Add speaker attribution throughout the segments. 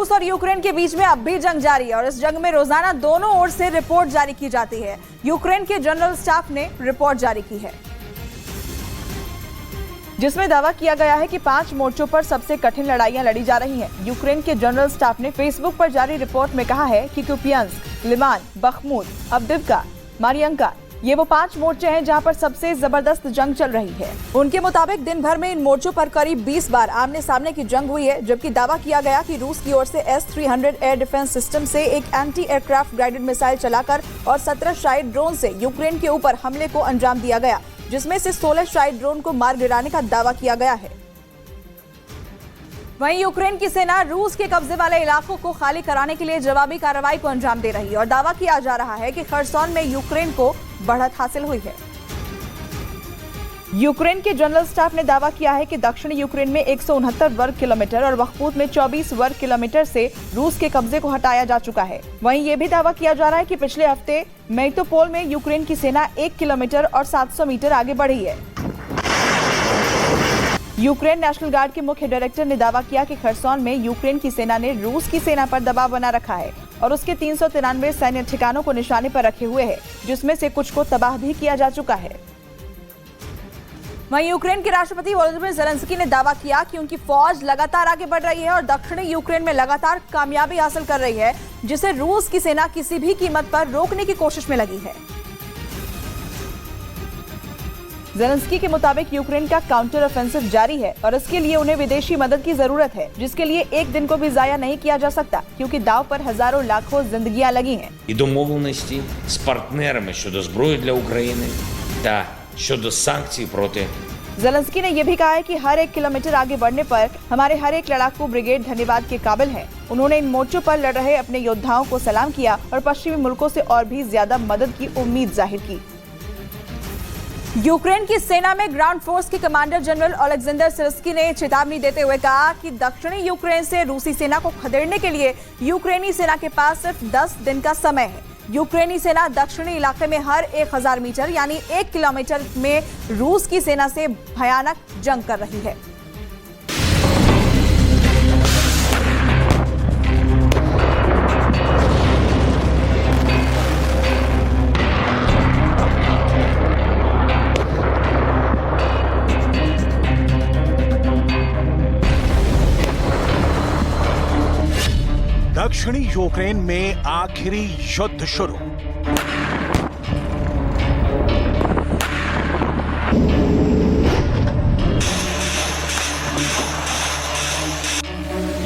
Speaker 1: रूस और यूक्रेन के बीच में अब भी जंग जारी है और इस जंग में रोजाना दोनों ओर से रिपोर्ट जारी की जाती है। यूक्रेन के जनरल स्टाफ ने रिपोर्ट जारी की है जिसमें दावा किया गया है कि 5 मोर्चों पर सबसे कठिन लड़ाइयां लड़ी जा रही हैं। यूक्रेन के जनरल स्टाफ ने फेसबुक पर जारी रिपोर्ट में कहा है कि कुपियांस्क, लिमान, बखमुत, अव्दिवका, मारियंका ये वो 5 मोर्चे हैं जहां पर सबसे जबरदस्त जंग चल रही है। उनके मुताबिक दिन भर में इन मोर्चों पर करीब 20 बार आमने सामने की जंग हुई है, जबकि दावा किया गया कि रूस की ओर से S-300 एयर डिफेंस सिस्टम से एक एंटी एयरक्राफ्ट गाइडेड मिसाइल चलाकर और 17 शाइड ड्रोन से यूक्रेन के ऊपर हमले को अंजाम दिया गया, जिसमें से 16 शाइड ड्रोन को मार गिराने का दावा किया गया है। वहीं यूक्रेन की सेना रूस के कब्जे वाले इलाकों को खाली कराने के लिए जवाबी कार्रवाई को अंजाम दे रही है और दावा किया जा रहा है कि खरसोन में यूक्रेन को बढ़त हासिल हुई है। यूक्रेन के जनरल स्टाफ ने दावा किया है कि दक्षिणी यूक्रेन में 169 वर्ग किलोमीटर और बखमुत में 24 वर्ग किलोमीटर से रूस के कब्जे को हटाया जा चुका है। वहीं ये भी दावा किया जा रहा है कि पिछले हफ्ते मेरिटोपोल में यूक्रेन की सेना 1 किलोमीटर और 700 मीटर आगे बढ़ी है। यूक्रेन नेशनल गार्ड के मुख्य डायरेक्टर ने दावा किया कि खरसोन में यूक्रेन की सेना ने रूस की सेना पर दबाव बना रखा है और उसके 393 सैन्य ठिकानों को निशाने पर रखे हुए है, जिसमें से कुछ को तबाह भी किया जा चुका है। वहीं यूक्रेन के राष्ट्रपति वोलोदिमीर ज़ेलेंस्की ने दावा किया कि उनकी फौज लगातार आगे बढ़ रही है और दक्षिणी यूक्रेन में लगातार कामयाबी हासिल कर रही है, जिसे रूस की सेना किसी भी कीमत पर रोकने की कोशिश में लगी है। ज़ेलेंस्की के मुताबिक यूक्रेन का काउंटर ऑफेंसिव जारी है और इसके लिए उन्हें विदेशी मदद की जरूरत है, जिसके लिए एक दिन को भी जाया नहीं किया जा सकता, क्योंकि दाव पर हजारों लाखों जिंदगियां लगी हैं।
Speaker 2: І домовленості з партнерами щодо зброї для України та щодо санкцій проти
Speaker 1: ज़ेलेंस्की ने यह भी कहा है कि हर 1 किलोमीटर आगे बढ़ने पर हमारे हर एक लड़ाकू ब्रिगेड धन्यवाद के काबिल है। उन्होंने इन मोर्चों पर लड़ रहे अपने योद्धाओं को सलाम किया और पश्चिमी मुल्कों से और भी ज्यादा मदद की उम्मीद जाहिर की। यूक्रेन की सेना में ग्राउंड फोर्स के कमांडर जनरल ओलेक्जेंडर सिर्स्की ने चेतावनी देते हुए कहा कि दक्षिणी यूक्रेन से रूसी सेना को खदेड़ने के लिए यूक्रेनी सेना के पास सिर्फ 10 दिन का समय है। यूक्रेनी सेना दक्षिणी इलाके में हर 1000 मीटर यानी 1 किलोमीटर में रूस की सेना से भयानक जंग कर रही है।
Speaker 3: दक्षिणी यूक्रेन में आखिरी युद्ध शुरू।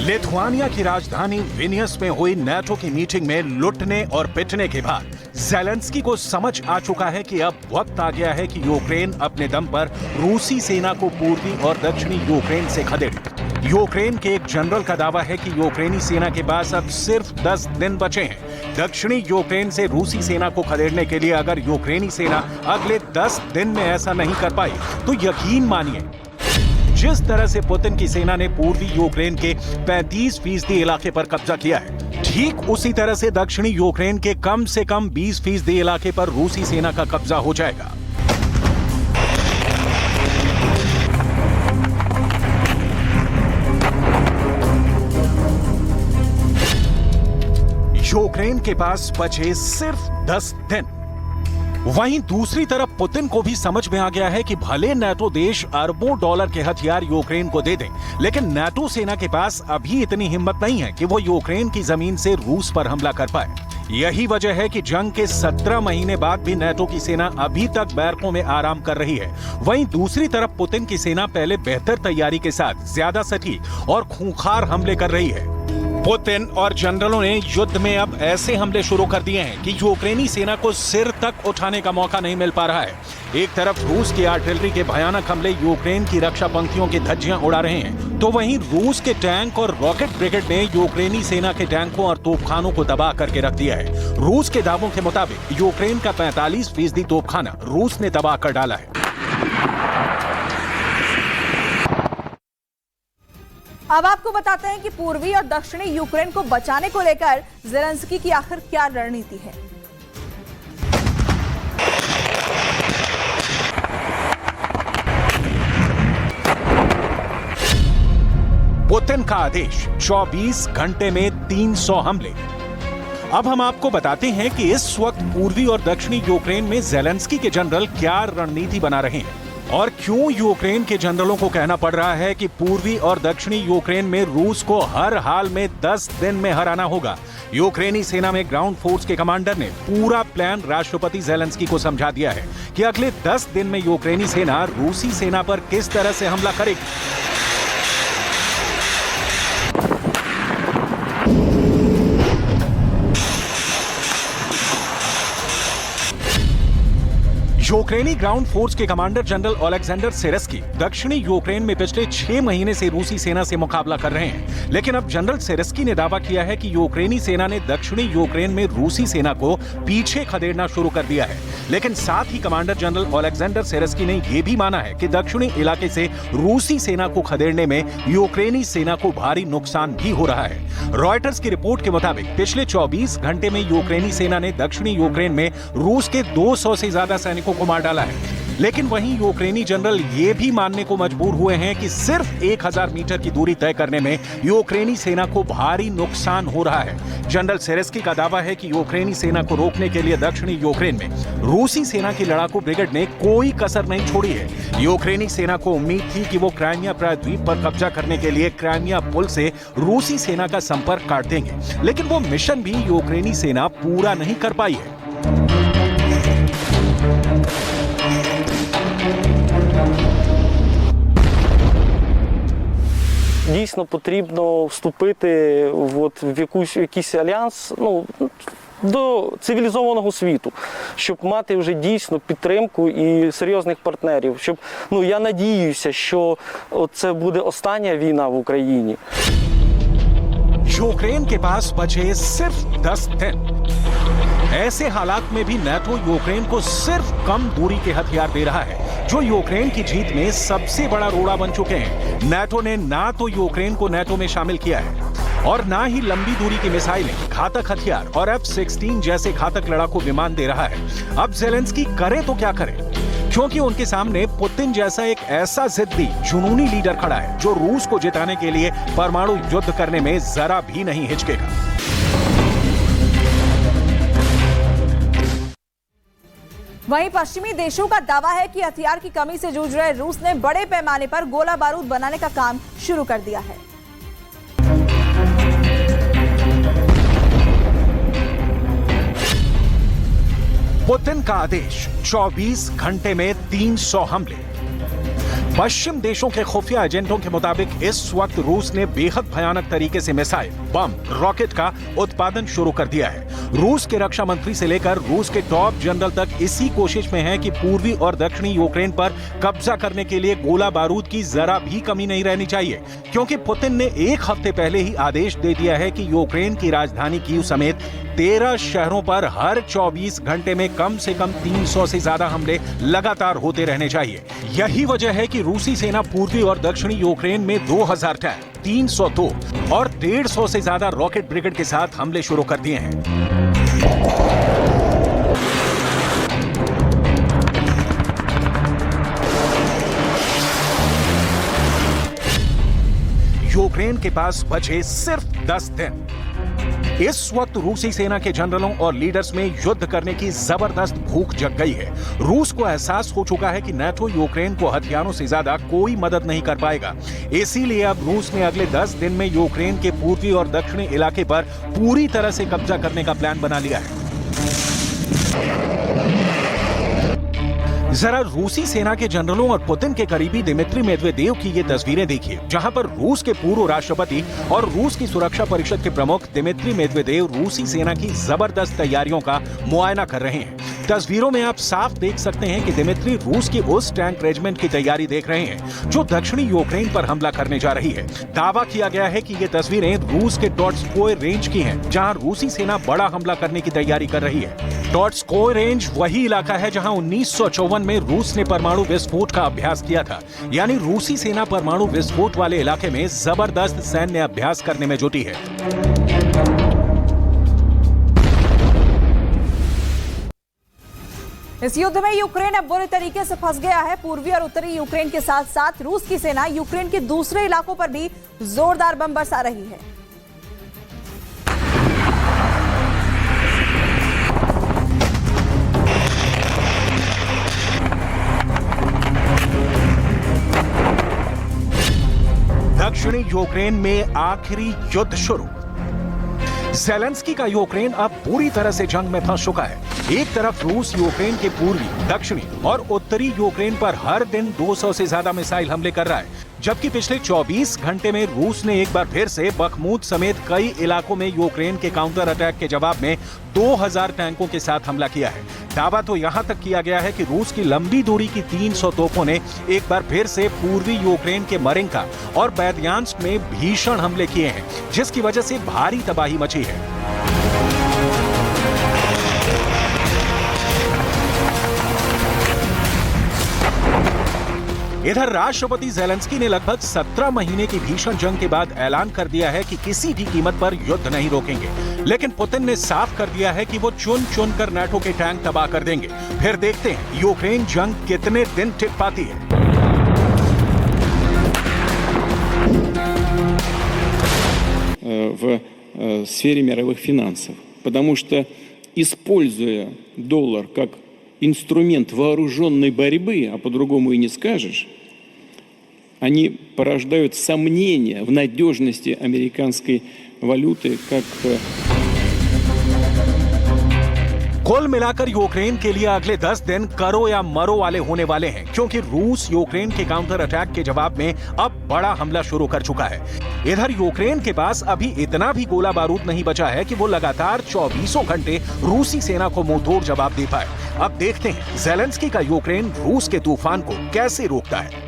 Speaker 3: लिथुआनिया की राजधानी विनियस में हुई नाटो की मीटिंग में लुटने और पिटने के बाद ज़ेलेंस्की को समझ आ चुका है कि अब वक्त आ गया है कि यूक्रेन अपने दम पर रूसी सेना को पूर्वी और दक्षिणी यूक्रेन से खदेड़े। यूक्रेन के एक जनरल का दावा है कि यूक्रेनी सेना के पास अब सिर्फ 10 दिन बचे हैं। दक्षिणी यूक्रेन से रूसी सेना को खदेड़ने के लिए अगर यूक्रेनी सेना अगले 10 दिन में ऐसा नहीं कर पाई तो यकीन मानिए, जिस तरह से पुतिन की सेना ने पूर्वी यूक्रेन के 35% इलाके पर कब्जा किया है, ठीक उसी तरह से दक्षिणी यूक्रेन के कम से कम 20% इलाके पर रूसी सेना का कब्जा हो जाएगा। यूक्रेन के पास बचे सिर्फ 10 दिन। वहीं दूसरी तरफ पुतिन को भी समझ में आ गया है कि भले नाटो देश अरबों डॉलर के हथियार यूक्रेन को दे दें, लेकिन नाटो सेना के पास अभी इतनी हिम्मत नहीं है कि वो यूक्रेन की जमीन से रूस पर हमला कर पाए। यही वजह है कि जंग के 17 महीने बाद भी नाटो की सेना अभी तक बैरकों में आराम कर रही है। वहीं दूसरी तरफ पुतिन की सेना पहले बेहतर तैयारी के साथ ज्यादा सटीक और खूंखार हमले कर रही है। पुतिन और जनरलों ने युद्ध में अब ऐसे हमले शुरू कर दिए हैं कि यूक्रेनी सेना को सिर तक उठाने का मौका नहीं मिल पा रहा है। एक तरफ रूस की आर्टिलरी के भयानक हमले यूक्रेन की रक्षा पंक्तियों की धज्जियां उड़ा रहे हैं, तो वहीं रूस के टैंक और रॉकेट ब्रिगेड ने यूक्रेनी सेना के टैंकों और तोपखानों को तबाह करके रख दिया है। रूस के दावों के मुताबिक यूक्रेन का 45% तोपखाना रूस ने तबाह कर डाला है।
Speaker 1: अब आपको बताते हैं कि पूर्वी और दक्षिणी यूक्रेन को बचाने को लेकर ज़ेलेंस्की की आखिर क्या रणनीति है।
Speaker 3: पुतिन का आदेश 24 घंटे में 300 हमले। अब हम आपको बताते हैं कि इस वक्त पूर्वी और दक्षिणी यूक्रेन में ज़ेलेंस्की के जनरल क्या रणनीति बना रहे हैं और क्यों यूक्रेन के जनरलों को कहना पड़ रहा है कि पूर्वी और दक्षिणी यूक्रेन में रूस को हर हाल में 10 दिन में हराना होगा। यूक्रेनी सेना में ग्राउंड फोर्स के कमांडर ने पूरा प्लान राष्ट्रपति ज़ेलेंस्की को समझा दिया है कि अगले 10 दिन में यूक्रेनी सेना रूसी सेना पर किस तरह से हमला करेगी। यूक्रेनी ग्राउंड फोर्स के कमांडर जनरल ओलेक्जेंडर सिरस्की दक्षिणी यूक्रेन में पिछले 6 महीने से रूसी सेना से मुकाबला कर रहे हैं, लेकिन अब जनरल सिरस्की ने दावा किया है कि यूक्रेनी सेना ने दक्षिणी यूक्रेन में रूसी सेना को पीछे खदेड़ना शुरू कर दिया है। लेकिन साथ ही कमांडर जनरल ओलेक्जेंडर सिरस्की ने यह भी माना है कि दक्षिणी इलाके से रूसी सेना को खदेड़ने में यूक्रेनी सेना को भारी नुकसान भी हो रहा है। रॉयटर्स की रिपोर्ट के मुताबिक पिछले 24 घंटे में यूक्रेनी सेना ने दक्षिणी यूक्रेन में रूस के 200 से ज्यादा सैनिकों को मार डाला है। लेकिन वहीं यूक्रेनी जनरल ये भी मानने को मजबूर हुए हैं कि सिर्फ 1000 मीटर की दूरी तय करने में यूक्रेनी सेना को भारी नुकसान हो रहा है। जनरल सिरस्की का दावा है कि यूक्रेनी सेना को रोकने के लिए दक्षिणी यूक्रेन में रूसी सेना की लड़ाकू ब्रिगेड ने कोई कसर नहीं छोड़ी है। यूक्रेनी सेना को उम्मीद थी कि वो क्राइमिया प्रायद्वीप पर कब्जा करने के लिए क्राइमिया पुल से रूसी सेना का संपर्क काट देंगे, लेकिन वो मिशन भी यूक्रेनी सेना पूरा नहीं कर पाई है।
Speaker 4: Дійсно потрібно вступити в якийсь альянс, до цивілізованого світу, щоб мати вже дійсно підтримку і серйозних партнерів. Щоб, я надіюся, що це буде остання війна в Україні.
Speaker 3: यूक्रेन के पास बचे सिर्फ 10 दिन। ऐसे हालात में भी नाटो यूक्रेन को सिर्फ कम दूरी के हथियार दे रहा है, जो यूक्रेन की जीत में सबसे बड़ा रोड़ा बन चुके हैं। नाटो ने ना तो यूक्रेन को नाटो में शामिल किया है और ना ही लंबी दूरी की मिसाइलें, घातक हथियार और F-16 जैसे घातक लड़ाकू विमान दे रहा है। अब ज़ेलेंस्की करे तो क्या करे, क्योंकि उनके सामने पुतिन जैसा एक ऐसा जिद्दी जुनूनी लीडर खड़ा है जो रूस को जिताने के लिए परमाणु युद्ध करने में जरा भी नहीं हिचकेगा।
Speaker 1: वहीं पश्चिमी देशों का दावा है कि हथियार की कमी से जूझ रहे रूस ने बड़े पैमाने पर गोला बारूद बनाने का काम शुरू कर दिया है।
Speaker 3: पुतिन का आदेश 24 घंटे में 300 हमले। पश्चिम देशों के खुफिया एजेंटों के मुताबिक इस वक्त रूस ने बेहद भयानक तरीके से मिसाइल, बम, रॉकेट का उत्पादन शुरू कर दिया है। रूस के रक्षा मंत्री से लेकर रूस के टॉप जनरल तक इसी कोशिश में हैं कि पूर्वी और दक्षिणी यूक्रेन पर कब्जा करने के लिए गोला बारूद की जरा भी कमी नहीं रहनी चाहिए, क्योंकि पुतिन ने एक हफ्ते पहले ही आदेश दे दिया है कि यूक्रेन की राजधानी कीव समेत 13 शहरों पर हर 24 घंटे में कम से कम 300 से ज्यादा हमले लगातार होते रहने चाहिए। यही वजह है कि रूसी सेना पूर्वी और दक्षिणी यूक्रेन में 2000 टैंक, 302 और 150 से ज्यादा रॉकेट ब्रिगेड के साथ हमले शुरू कर दिए हैं। यूक्रेन के पास बचे सिर्फ 10 दिन। इस वक्त रूसी सेना के जनरलों और लीडर्स में युद्ध करने की जबरदस्त भूख जग गई है। रूस को एहसास हो चुका है कि नाटो यूक्रेन को हथियारों से ज्यादा कोई मदद नहीं कर पाएगा। इसीलिए अब रूस ने अगले 10 दिन में यूक्रेन के पूर्वी और दक्षिणी इलाके पर पूरी तरह से कब्जा करने का प्लान बना लिया है। जरा रूसी सेना के जनरलों और पुतिन के करीबी दिमित्री मेदवेदेव की ये तस्वीरें देखिए, जहां पर रूस के पूर्व राष्ट्रपति और रूस की सुरक्षा परिषद के प्रमुख दिमित्री मेदवेदेव रूसी सेना की जबरदस्त तैयारियों का मुआयना कर रहे हैं। तस्वीरों में आप साफ देख सकते हैं कि दिमित्री रूस की उस टैंक रेजिमेंट की तैयारी देख रहे हैं जो दक्षिणी यूक्रेन पर हमला करने जा रही है। दावा किया गया है कि ये तस्वीरें रूस के टॉट्स्कोय रेंज की हैं, जहां रूसी सेना बड़ा हमला करने की तैयारी कर रही है। टॉट्स्कोय रेंज वही इलाका है जहां 1954 में रूस ने परमाणु विस्फोट का अभ्यास किया था। यानी रूसी सेना परमाणु विस्फोट वाले इलाके में जबरदस्त सैन्य अभ्यास करने में जुटी है।
Speaker 1: इस युद्ध में यूक्रेन अब बुरे तरीके से फंस गया है। पूर्वी और उत्तरी यूक्रेन के साथ साथ रूस की सेना यूक्रेन के दूसरे इलाकों पर भी जोरदार बम बरसा रही है।
Speaker 3: दक्षिणी यूक्रेन में आखिरी युद्ध शुरू। ज़ेलेंस्की का यूक्रेन अब पूरी तरह से जंग में फंस चुका है। एक तरफ रूस यूक्रेन के पूर्वी, दक्षिणी और उत्तरी यूक्रेन पर हर दिन 200 से ज्यादा मिसाइल हमले कर रहा है, जबकि पिछले 24 घंटे में रूस ने एक बार फिर से बखमूत समेत कई इलाकों में यूक्रेन के काउंटर अटैक के जवाब में 2000 टैंकों के साथ हमला किया है। दावा तो यहां तक किया गया है कि रूस की लंबी दूरी की 300 तोपों ने एक बार फिर से पूर्वी यूक्रेन के मरिंका और बैद्यांस्क में भीषण हमले किए हैं, जिसकी वजह से भारी तबाही मची है। इधर राष्ट्रपति ज़ेलेंस्की ने लगभग 17 महीने की भीषण जंग के बाद ऐलान कर दिया है कि किसी भी कीमत पर युद्ध नहीं रोकेंगे, लेकिन पुतिन ने साफ कर दिया है कि वो चुन चुन कर नाटो के टैंक तबाह कर देंगे। फिर देखते हैं यूक्रेन जंग कितने दिन टिक पाती है।
Speaker 5: В сфере мировых финансов, потому что, используя доллар как инструмент вооруженной борьбы, а по-другому и не скажешь, они порождают сомнения в надежности американской валюты как...
Speaker 3: कुल मिलाकर यूक्रेन के लिए अगले 10 दिन करो या मरो वाले होने वाले हैं, क्योंकि रूस यूक्रेन के काउंटर अटैक के जवाब में अब बड़ा हमला शुरू कर चुका है। इधर यूक्रेन के पास अभी इतना भी गोला बारूद नहीं बचा है कि वो लगातार 24 घंटे रूसी सेना को मुंहतोड़ जवाब दे पाए। अब देखते हैं ज़ेलेंस्की का यूक्रेन रूस के तूफान को कैसे रोकता है।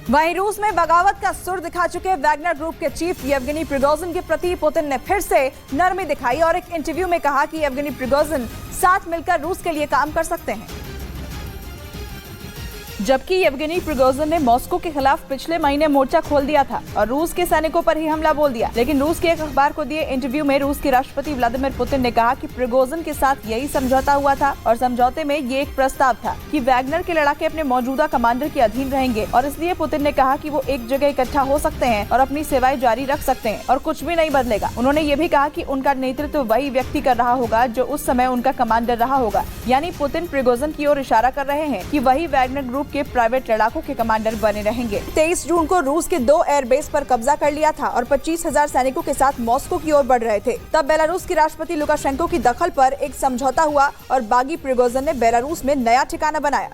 Speaker 1: वहीं रूस में बगावत का सुर दिखा चुके वैगनर ग्रुप के चीफ येवगेनी प्रिगोजिन के प्रति पुतिन ने फिर से नरमी दिखाई और एक इंटरव्यू में कहा कि येवगेनी प्रिगोजिन साथ मिलकर रूस के लिए काम कर सकते हैं। जबकि येवगेनी प्रिगोजिन ने मॉस्को के खिलाफ पिछले महीने मोर्चा खोल दिया था और रूस के सैनिकों पर ही हमला बोल दिया, लेकिन रूस के एक अखबार को दिए इंटरव्यू में रूस के राष्ट्रपति व्लादिमीर पुतिन ने कहा कि प्रिगोजिन के साथ यही समझौता हुआ था और समझौते में ये एक प्रस्ताव था कि वैगनर के लड़ाके अपने मौजूदा कमांडर के अधीन रहेंगे और इसलिए पुतिन ने कहा कि वो एक जगह इकट्ठा हो सकते हैं और अपनी सेवाएं जारी रख सकते हैं और कुछ भी नहीं बदलेगा। उन्होंने ये भी कहा कि उनका नेतृत्व वही व्यक्ति कर रहा होगा जो उस समय उनका कमांडर रहा होगा, यानी पुतिन प्रिगोजिन की ओर इशारा कर रहे हैं कि वही वैगनर ग्रुप के प्राइवेट लड़ाकों के कमांडर बने रहेंगे। 23 जून को रूस के 2 एयरबेस पर कब्जा कर लिया था और 25,000 सैनिकों के साथ मॉस्को की ओर बढ़ रहे थे। तब बेलारूस के राष्ट्रपति लुकाशेंको की दखल पर एक समझौता हुआ और बागी प्रिगोजिन ने बेलारूस में नया ठिकाना बनाया।